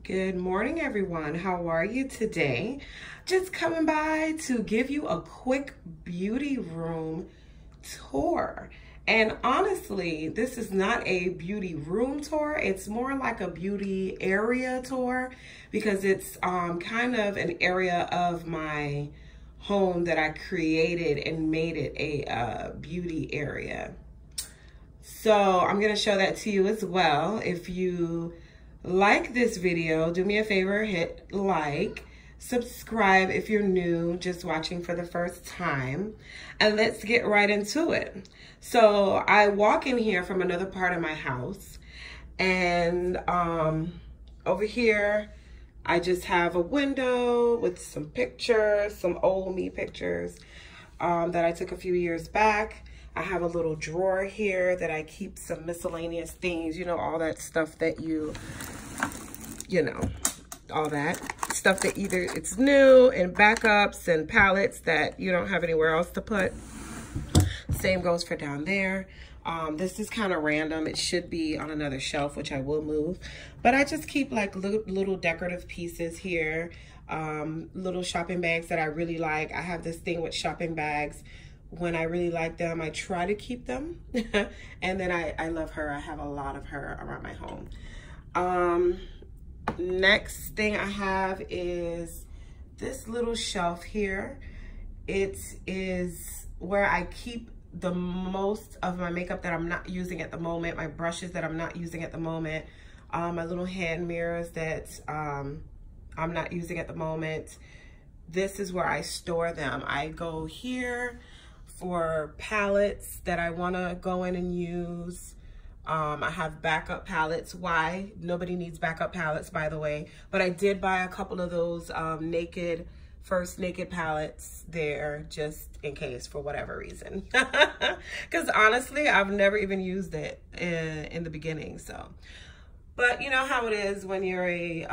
Good morning, everyone. How are you today? Just coming by to give you a quick beauty room tour. And honestly, this is not a beauty room tour. It's more like a beauty area tour because it's kind of an area of my home that I created and made it a beauty area. So I'm going to show that to you as well. If you like this video, do me a favor, hit like, subscribe if you're new, just watching for the first time, and let's get right into it. So I walk in here from another part of my house, and over here I just have a window with some pictures, some old me pictures that I took a few years back. I have a little drawer here that I keep some miscellaneous things, you know, all that stuff that you know, all that stuff that either it's new and backups and palettes that you don't have anywhere else to put. Same goes for down there. This is kind of random. It should be on another shelf, which I will move. But I just keep like little decorative pieces here, little shopping bags that I really like. I have this thing with shopping bags. When I really like them, I try to keep them. And then I love her. I have a lot of her around my home. Next thing I have is this little shelf here. It is where I keep the most of my makeup that I'm not using at the moment, my brushes that I'm not using at the moment, my little hand mirrors that I'm not using at the moment. This is where I store them. I go here for palettes that I want to go in and use. I have backup palettes. Why? Nobody needs backup palettes, by the way. But I did buy a couple of those first naked palettes there just in case for whatever reason. Because honestly, I've never even used it in the beginning. So, but you know how it is when you're a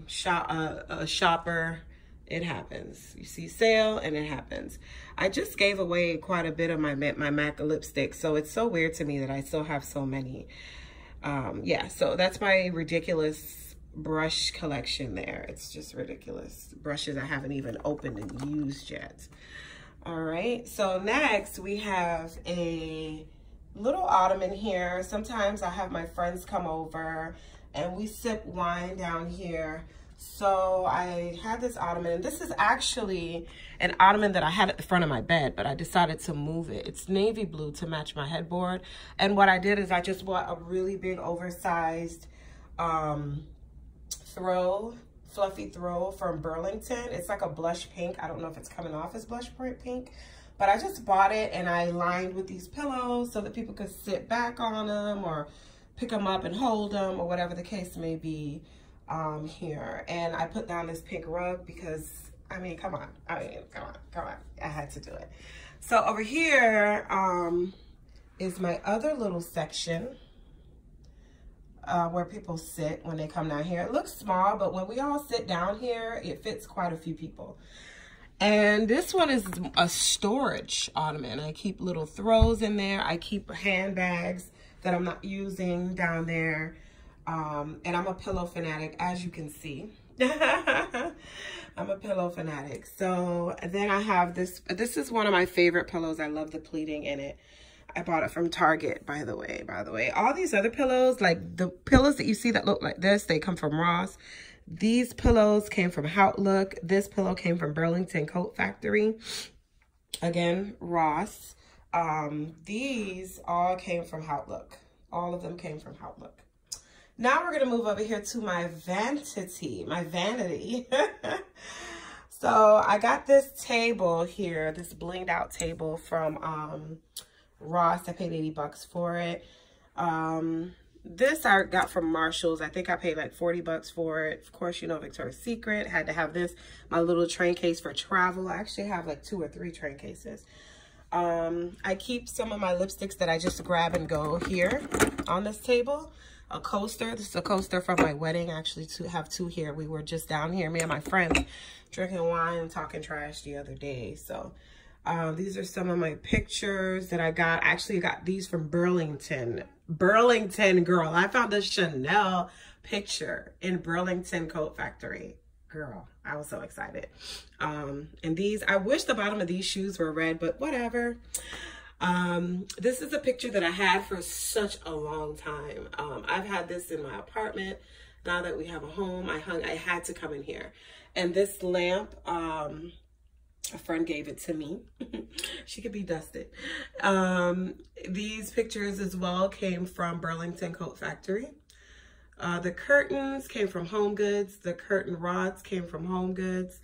shopper. It happens. You see sale and it happens. I just gave away quite a bit of my MAC lipstick, so it's so weird to me that I still have so many. Yeah, so that's my ridiculous brush collection there. It's just ridiculous. Brushes I haven't even opened and used yet. All right, so next we have a little ottoman here. Sometimes I have my friends come over and we sip wine down here. So I had this ottoman, and this is actually an ottoman that I had at the front of my bed, but I decided to move it. It's navy blue to match my headboard. And what I did is I just bought a really big oversized fluffy throw from Burlington. It's like a blush pink. I don't know if it's coming off as blush pink, but I just bought it and I lined with these pillows so that people could sit back on them or pick them up and hold them or whatever the case may be. Here, and I put down this pink rug because I mean, come on, I had to do it. So over here is my other little section where people sit when they come down here. It looks small, but when we all sit down here, it fits quite a few people. And this one is a storage ottoman. I keep little throws in there. I keep handbags that I'm not using down there. And I'm a pillow fanatic, as you can see. I'm a pillow fanatic. So then I have this. This is one of my favorite pillows. I love the pleating in it. I bought it from Target, by the way. All these other pillows, like the pillows that you see that look like this, they come from Ross. These pillows came from Outlook. This pillow came from Burlington Coat Factory. Again, Ross. These all came from Outlook. All of them came from Outlook. Now we're going to move over here to my vanity. So I got this table here, this blinged out table from Ross. I paid 80 bucks for it. This I got from Marshall's. I think I paid like 40 bucks for it. Of course, you know, Victoria's Secret. Had to have this. My little train case for travel. I actually have like 2 or 3 train cases. I keep some of my lipsticks that I just grab and go here on this table. A coaster. This is a coaster from my wedding. I actually have 2 here. We were just down here, me and my friends, drinking wine and talking trash the other day. So these are some of my pictures that I got. I actually got these from Burlington. Burlington, girl. I found this Chanel picture in Burlington Coat Factory. Girl, I was so excited. And these, I wish the bottom of these shoes were red, but whatever. This is a picture that I had for such a long time. I've had this in my apartment. Now that we have a home, I had to come in here. And this lamp, a friend gave it to me. She could be dusted. These pictures as well came from Burlington Coat Factory. The curtains came from Home Goods. The curtain rods came from Home Goods.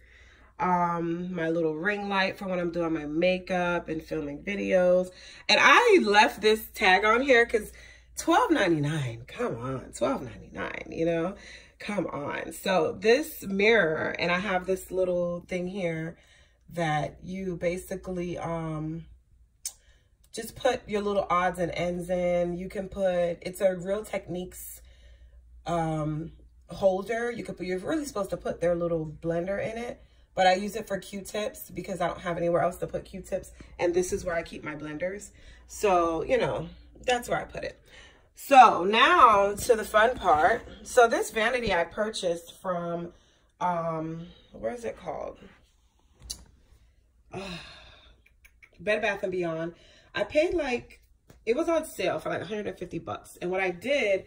My little ring light for when I'm doing my makeup and filming videos. And I left this tag on here because $12.99. Come on, $12.99, you know? Come on. So this mirror, and I have this little thing here that you basically just put your little odds and ends in. You can put, it's a Real Techniques holder. You're really supposed to put their little blender in it, but I use it for Q-tips because I don't have anywhere else to put Q-tips, and this is where I keep my blenders. So, you know, that's where I put it. So now to the fun part. So this vanity I purchased from, where is it called? Bed Bath & Beyond. I paid like, it was on sale for like 150 bucks. And what I did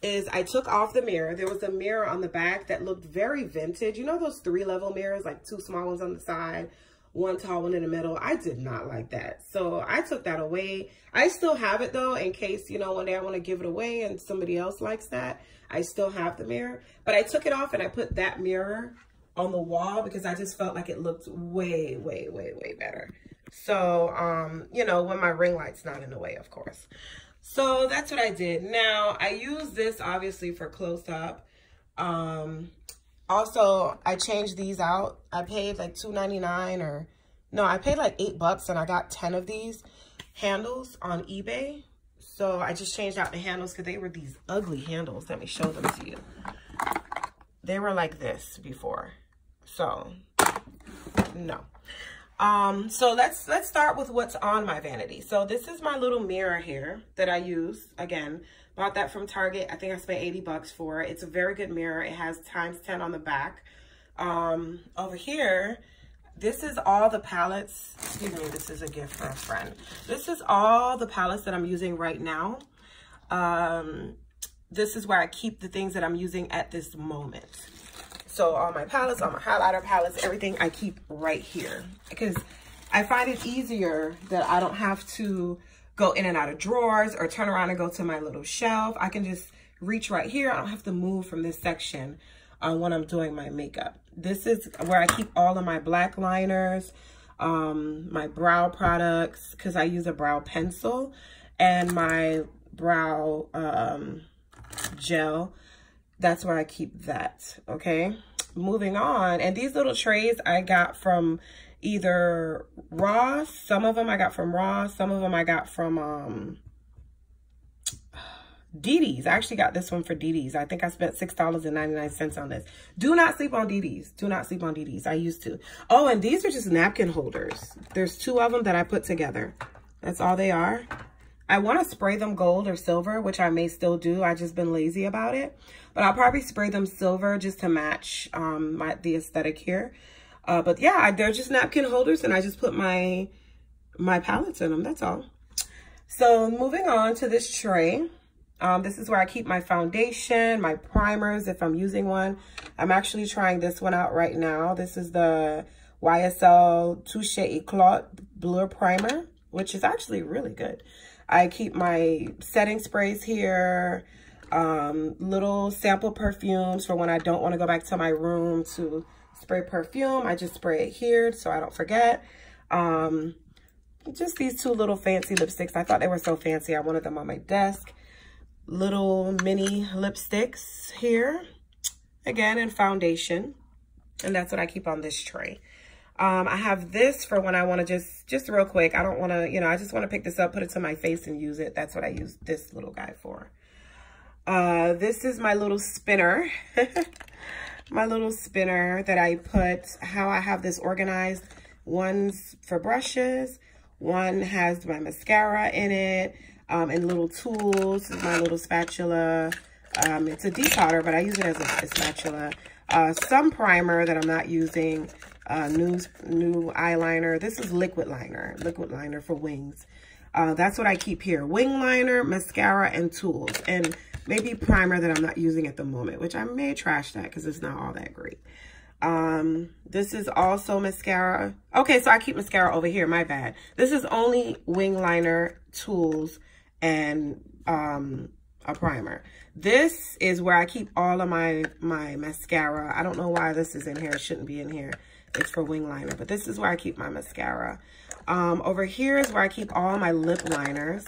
is I took off the mirror. There was a mirror on the back that looked very vintage. You know those 3-level mirrors, like 2 small ones on the side, 1 tall one in the middle? I did not like that. So I took that away. I still have it though, in case, you know, one day I want to give it away and somebody else likes that. I still have the mirror, but I took it off and I put that mirror on the wall because I just felt like it looked way, way, way, way better. So, you know, when my ring light's not in the way, of course. So that's what I did. Now, I use this obviously for close up. Also, I changed these out. I paid like $2.99 or, no, I paid like 8 bucks and I got 10 of these handles on eBay. So I just changed out the handles because they were these ugly handles. Let me show them to you. They were like this before. So, no. So let's start with what's on my vanity. So this is my little mirror here that I use. Again, bought that from Target. I think I spent 80 bucks for it. It's a very good mirror. It has ×10 on the back. Over here, this is all the palettes. Excuse me, this is a gift for a friend. This is all the palettes that I'm using right now. This is where I keep the things that I'm using at this moment. So all my palettes, all my highlighter palettes, everything I keep right here because I find it easier that I don't have to go in and out of drawers or turn around and go to my little shelf. I can just reach right here. I don't have to move from this section when I'm doing my makeup. This is where I keep all of my black liners, my brow products, because I use a brow pencil, and my brow gel. That's where I keep that, okay? Moving on, and these little trays I got from either Ross. Some of them I got from Ross. Some of them I got from DD's. I actually got this one for DD's. I think I spent $6.99 on this. Do not sleep on DD's. Do not sleep on DD's. I used to. Oh, and these are just napkin holders. There's 2 of them that I put together. That's all they are. I want to spray them gold or silver, which I may still do. I've just been lazy about it. But I'll probably spray them silver just to match the aesthetic here. But yeah, they're just napkin holders, and I just put my palettes in them. That's all. So moving on to this tray. This is where I keep my foundation, my primers, if I'm using one. I'm actually trying this one out right now. This is the YSL Touche Eclat Blur Primer, which is actually really good. I keep my setting sprays here, little sample perfumes for when I don't want to go back to my room to spray perfume. I just spray it here so I don't forget. Just these 2 little fancy lipsticks. I thought they were so fancy. I wanted them on my desk. Little mini lipsticks here. Again, in foundation. And that's what I keep on this tray. I have this for when I want to just real quick. I don't want to, you know, I just want to pick this up, put it to my face and use it. That's what I use this little guy for. This is my little spinner. My little spinner that I put, how I have this organized. One's for brushes. One has my mascara in it. And little tools. This is my little spatula. It's a depowder, but I use it as a spatula. Some primer that I'm not using. New eyeliner. This is liquid liner for wings. That's what I keep here. Wing liner, mascara, and tools. And maybe primer that I'm not using at the moment, which I may trash that because it's not all that great. This is also mascara. Okay, so I keep mascara over here. My bad. This is only wing liner, tools, and a primer. This is where I keep all of my mascara. I don't know why this is in here. It shouldn't be in here. It's for wing liner, but this is where I keep my mascara. Over here is where I keep all my lip liners,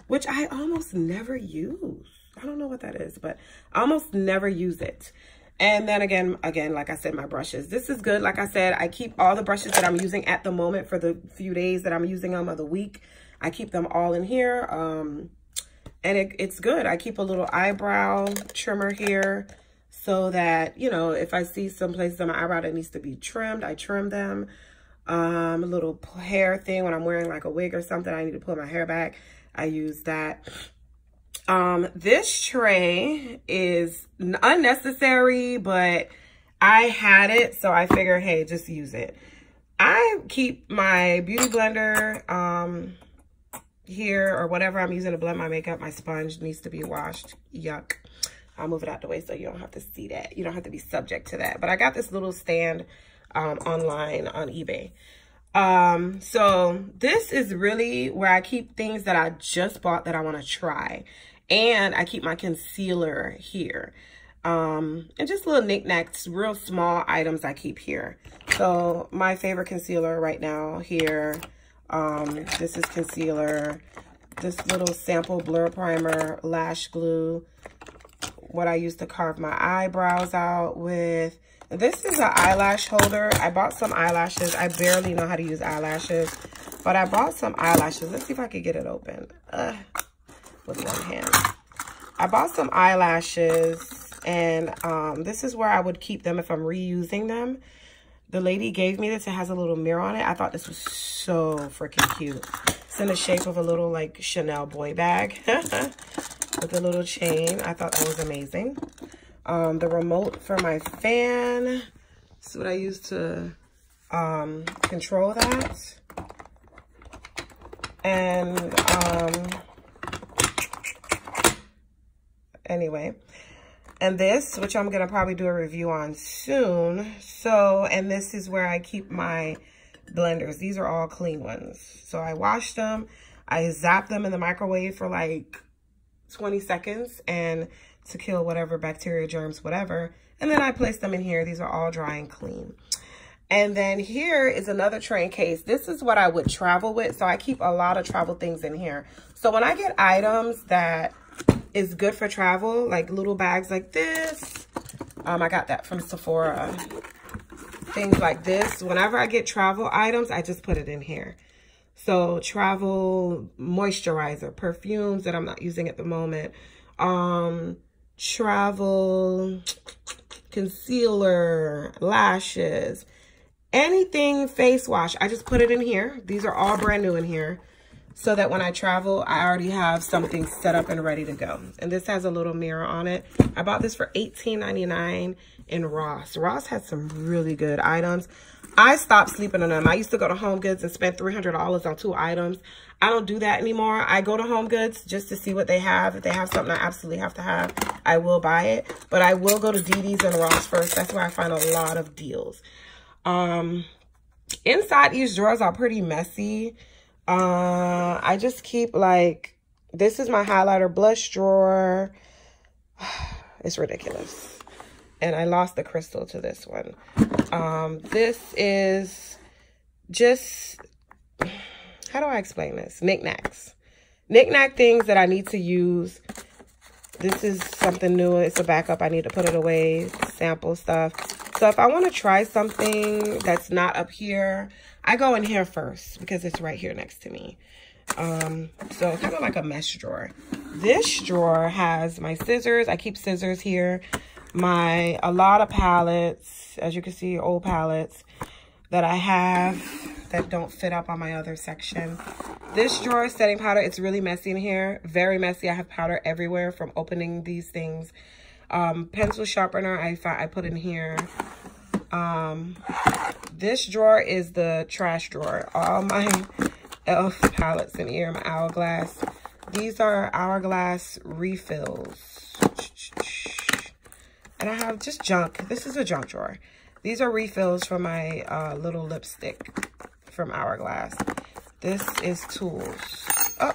which I almost never use. I don't know what that is, but I almost never use it. And then again, like I said, my brushes. This is good. Like I said, I keep all the brushes that I'm using at the moment for the few days that I'm using them of the week. I keep them all in here. And it's good. I keep a little eyebrow trimmer here so that, you know, if I see some places on my eyebrow that needs to be trimmed, I trim them. A little hair thing when I'm wearing like a wig or something, I need to pull my hair back. I use that. This tray is unnecessary, but I had it, so I figure, hey, just use it. I keep my beauty blender here, or whatever I'm using to blend my makeup. My sponge needs to be washed. Yuck. I'll move it out the way so you don't have to see that. You don't have to be subject to that. But I got this little stand online on eBay. So this is really where I keep things that I just bought that I want to try. And I keep my concealer here. And just little knickknacks, real small items I keep here. So my favorite concealer right now here. This is concealer. This little sample blur primer, lash glue. What I use to carve my eyebrows out with. This is an eyelash holder. I bought some eyelashes. I barely know how to use eyelashes, but I bought some eyelashes. Let's see if I could get it open with one hand. I bought some eyelashes, and this is where I would keep them if I'm reusing them. The lady gave me this. It has a little mirror on it. I thought this was so freaking cute. It's in the shape of a little like Chanel boy bag with a little chain. I thought that was amazing. The remote for my fan. This is what I use to control that. And anyway, and this, which I'm gonna probably do a review on soon. So, and this is where I keep my blenders. These are all clean ones. So I wash them, I zap them in the microwave for like 20 seconds and to kill whatever bacteria, germs, whatever. And then I place them in here. These are all dry and clean. And then here is another tray case. This is what I would travel with. So I keep a lot of travel things in here. So when I get items that is good for travel, like little bags like this, I got that from Sephora. Things like this. Whenever I get travel items, I just put it in here. So travel moisturizer, perfumes that I'm not using at the moment, travel concealer, lashes, anything face wash, I just put it in here. These are all brand new in here, so that when I travel, I already have something set up and ready to go. And this has a little mirror on it. I bought this for $18.99 in Ross. Ross has some really good items. I stopped sleeping on them. I used to go to Home Goods and spend $300 on 2 items. I don't do that anymore. I go to Home Goods just to see what they have. If they have something I absolutely have to have, I will buy it. But I will go to DD's and Ross first. That's where I find a lot of deals. Inside these drawers are pretty messy. I just keep like, this is my highlighter blush drawer. It's ridiculous. And I lost the crystal to this one. This is just, how do I explain this? Knickknacks. Knickknack things that I need to use. This is something new. It's a backup. I need to put it away. Sample stuff. So if I want to try something that's not up here, I go in here first because it's right here next to me. So kind of like a mesh drawer. This drawer has my scissors. I keep scissors here. A lot of palettes, as you can see, old palettes that I have that don't fit up on my other section. This drawer is setting powder. It's really messy in here. Very messy. I have powder everywhere from opening these things. Pencil sharpener I put in here. This drawer is the trash drawer. All my e.l.f. palettes in here, my Hourglass. These are Hourglass refills. And I have just junk. This is a junk drawer. These are refills for my little lipstick from Hourglass. This is tools. Oh,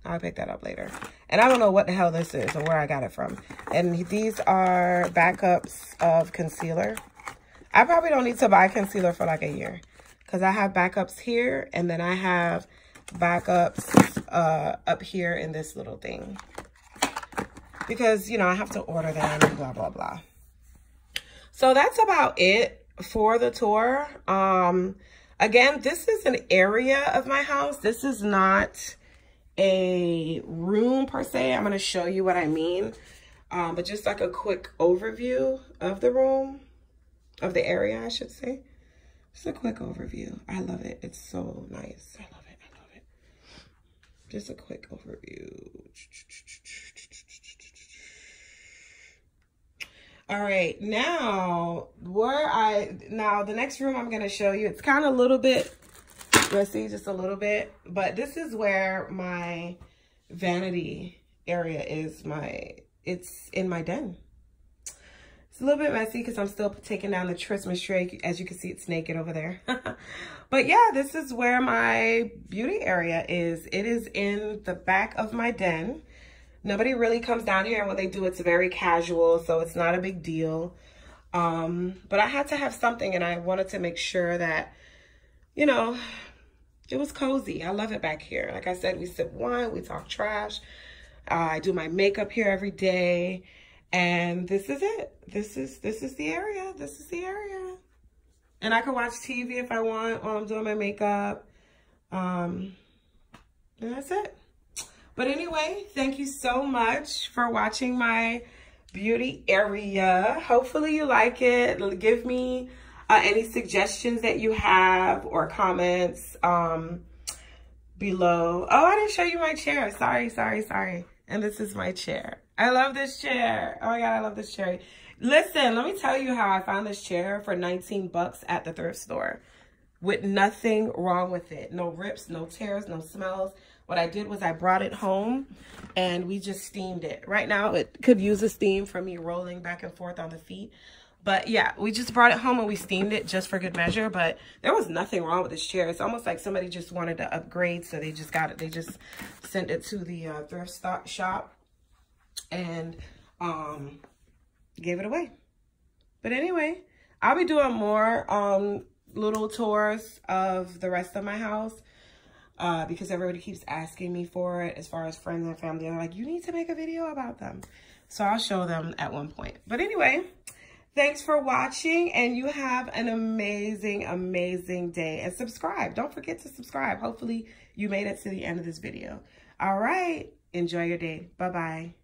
I'll pick that up later. And I don't know what the hell this is or where I got it from. And these are backups of concealer. I probably don't need to buy concealer for like a year because I have backups here and then I have backups up here in this little thing. Because, you know, I have to order them and blah, blah, blah. So that's about it for the tour. Again, this is an area of my house. This is not a room per se. I'm going to show you what I mean. But just like a quick overview of the room, of the area, I should say. Just a quick overview. I love it. It's so nice. I love it. I love it. Just a quick overview. All right, now the next room I'm gonna show you, it's kind of a little bit messy, just a little bit, but this is where my vanity area is. It's in my den. It's a little bit messy because I'm still taking down the Christmas tree. As you can see, it's naked over there. But yeah, this is where my beauty area is. It is in the back of my den. Nobody really comes down here, and when they do, it's very casual, so it's not a big deal. But I had to have something, and I wanted to make sure that, you know, it was cozy. I love it back here. Like I said, we sip wine, we talk trash. I do my makeup here every day, and this is it. This is the area. This is the area. And I can watch TV if I want while I'm doing my makeup. And that's it. But anyway, thank you so much for watching my beauty area. Hopefully you like it. Give me any suggestions that you have or comments below. Oh, I didn't show you my chair. Sorry. And this is my chair. I love this chair. Oh my God, I love this chair. Listen, let me tell you how I found this chair for 19 bucks at the thrift store with nothing wrong with it. No rips, no tears, no smells. What I did was I brought it home and we just steamed it. Right now, it could use a steam for me rolling back and forth on the feet. But yeah, we just brought it home and we steamed it just for good measure. But there was nothing wrong with this chair. It's almost like somebody just wanted to upgrade. So they just got it. They just sent it to the thrift shop and gave it away. But anyway, I'll be doing more little tours of the rest of my house. Because everybody keeps asking me for it as far as friends and family. They're like, you need to make a video about them. So I'll show them at one point. But anyway, thanks for watching and you have an amazing, amazing day. And subscribe. Don't forget to subscribe. Hopefully you made it to the end of this video. All right. Enjoy your day. Bye-bye.